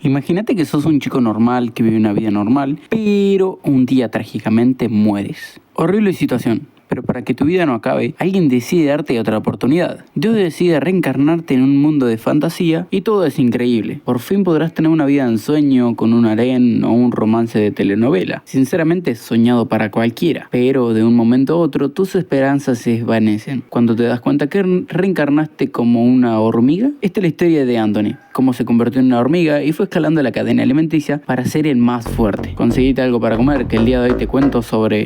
Imagínate que sos un chico normal que vive una vida normal, pero un día trágicamente mueres. Horrible situación. Pero para que tu vida no acabe, alguien decide darte otra oportunidad. Dios decide reencarnarte en un mundo de fantasía y todo es increíble. Por fin podrás tener una vida en sueño con un harén o un romance de telenovela. Sinceramente soñado para cualquiera. Pero de un momento a otro tus esperanzas se desvanecen. Cuando te das cuenta que reencarnaste como una hormiga. Esta es la historia de Anthony. Cómo se convirtió en una hormiga y fue escalando la cadena alimenticia para ser el más fuerte. Conseguite algo para comer, que el día de hoy te cuento sobre...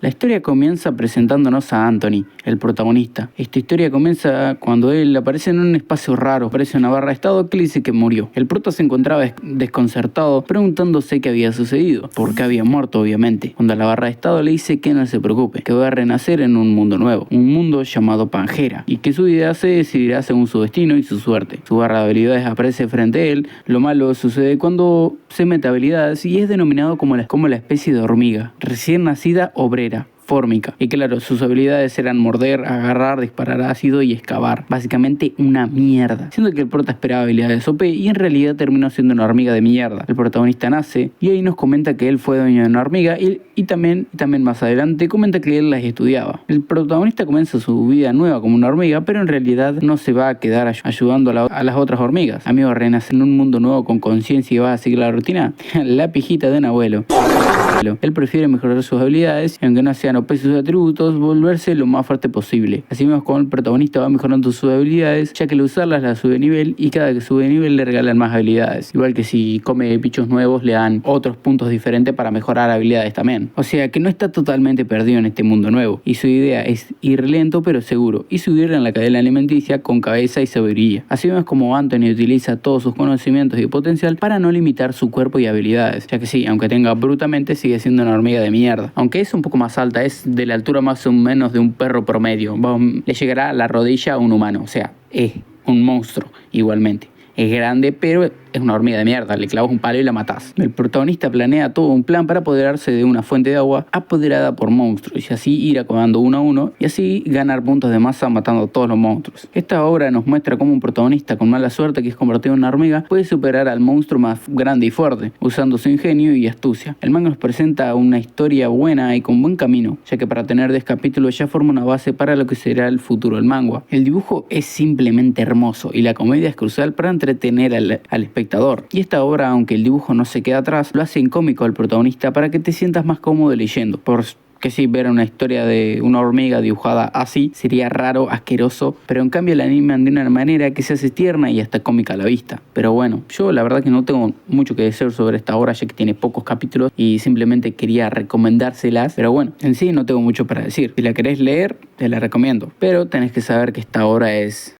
La historia comienza presentándonos a Anthony, el protagonista. Esta historia comienza cuando él aparece en un espacio raro, aparece una barra de estado que le dice que murió. El prota se encontraba desconcertado, preguntándose qué había sucedido, por qué había muerto obviamente. Cuando la barra de estado le dice que no se preocupe, que va a renacer en un mundo nuevo, un mundo llamado Pangea, y que su vida se decidirá según su destino y su suerte. Su barra de habilidades aparece frente a él. Lo malo sucede cuando se mete habilidades y es denominado como la especie de hormiga, recién nacida obrera. Fórmica. Y claro, sus habilidades eran morder, agarrar, disparar ácido y excavar. Básicamente una mierda. Siendo que el prota esperaba habilidades OP y en realidad terminó siendo una hormiga de mierda. El protagonista nace y ahí nos comenta que él fue dueño de una hormiga y también más adelante comenta que él las estudiaba. El protagonista comienza su vida nueva como una hormiga, pero en realidad no se va a quedar ayudando a las otras hormigas. Amigo, renace en un mundo nuevo con conciencia y va a seguir la rutina. La pijita de un abuelo. Él prefiere mejorar sus habilidades y aunque no sean OP sus atributos, volverse lo más fuerte posible. Así vemos como el protagonista va mejorando sus habilidades, ya que al usarlas la sube de nivel y cada que sube de nivel le regalan más habilidades. Igual que si come bichos nuevos le dan otros puntos diferentes para mejorar habilidades también. O sea que no está totalmente perdido en este mundo nuevo y su idea es ir lento pero seguro y subir en la cadena alimenticia con cabeza y sabiduría. Así vemos como Anthony utiliza todos sus conocimientos y potencial para no limitar su cuerpo y habilidades, ya que sí, aunque tenga brutamente sigue siendo una hormiga de mierda. Aunque es un poco más alta, es de la altura más o menos de un perro promedio. Le llegará a la rodilla a un humano, o sea, es un monstruo igualmente. Es grande, pero es una hormiga de mierda. Le clavas un palo y la matás. El protagonista planea todo un plan para apoderarse de una fuente de agua apoderada por monstruos y así ir acabando uno a uno y así ganar puntos de masa matando a todos los monstruos. Esta obra nos muestra cómo un protagonista con mala suerte que es convertido en una hormiga puede superar al monstruo más grande y fuerte usando su ingenio y astucia. El manga nos presenta una historia buena y con buen camino, ya que para tener 10 capítulos ya forma una base para lo que será el futuro del manga. El dibujo es simplemente hermoso y la comedia es crucial para entretener al espectador. Y esta obra, aunque el dibujo no se queda atrás, lo hace incómico al protagonista para que te sientas más cómodo leyendo. Que sí, ver una historia de una hormiga dibujada así sería raro, asqueroso, pero en cambio la animan de una manera que se hace tierna y hasta cómica a la vista. Pero bueno, yo la verdad que no tengo mucho que decir sobre esta obra ya que tiene pocos capítulos y simplemente quería recomendárselas, pero bueno, en sí no tengo mucho para decir. Si la querés leer, te la recomiendo, pero tenés que saber que esta obra es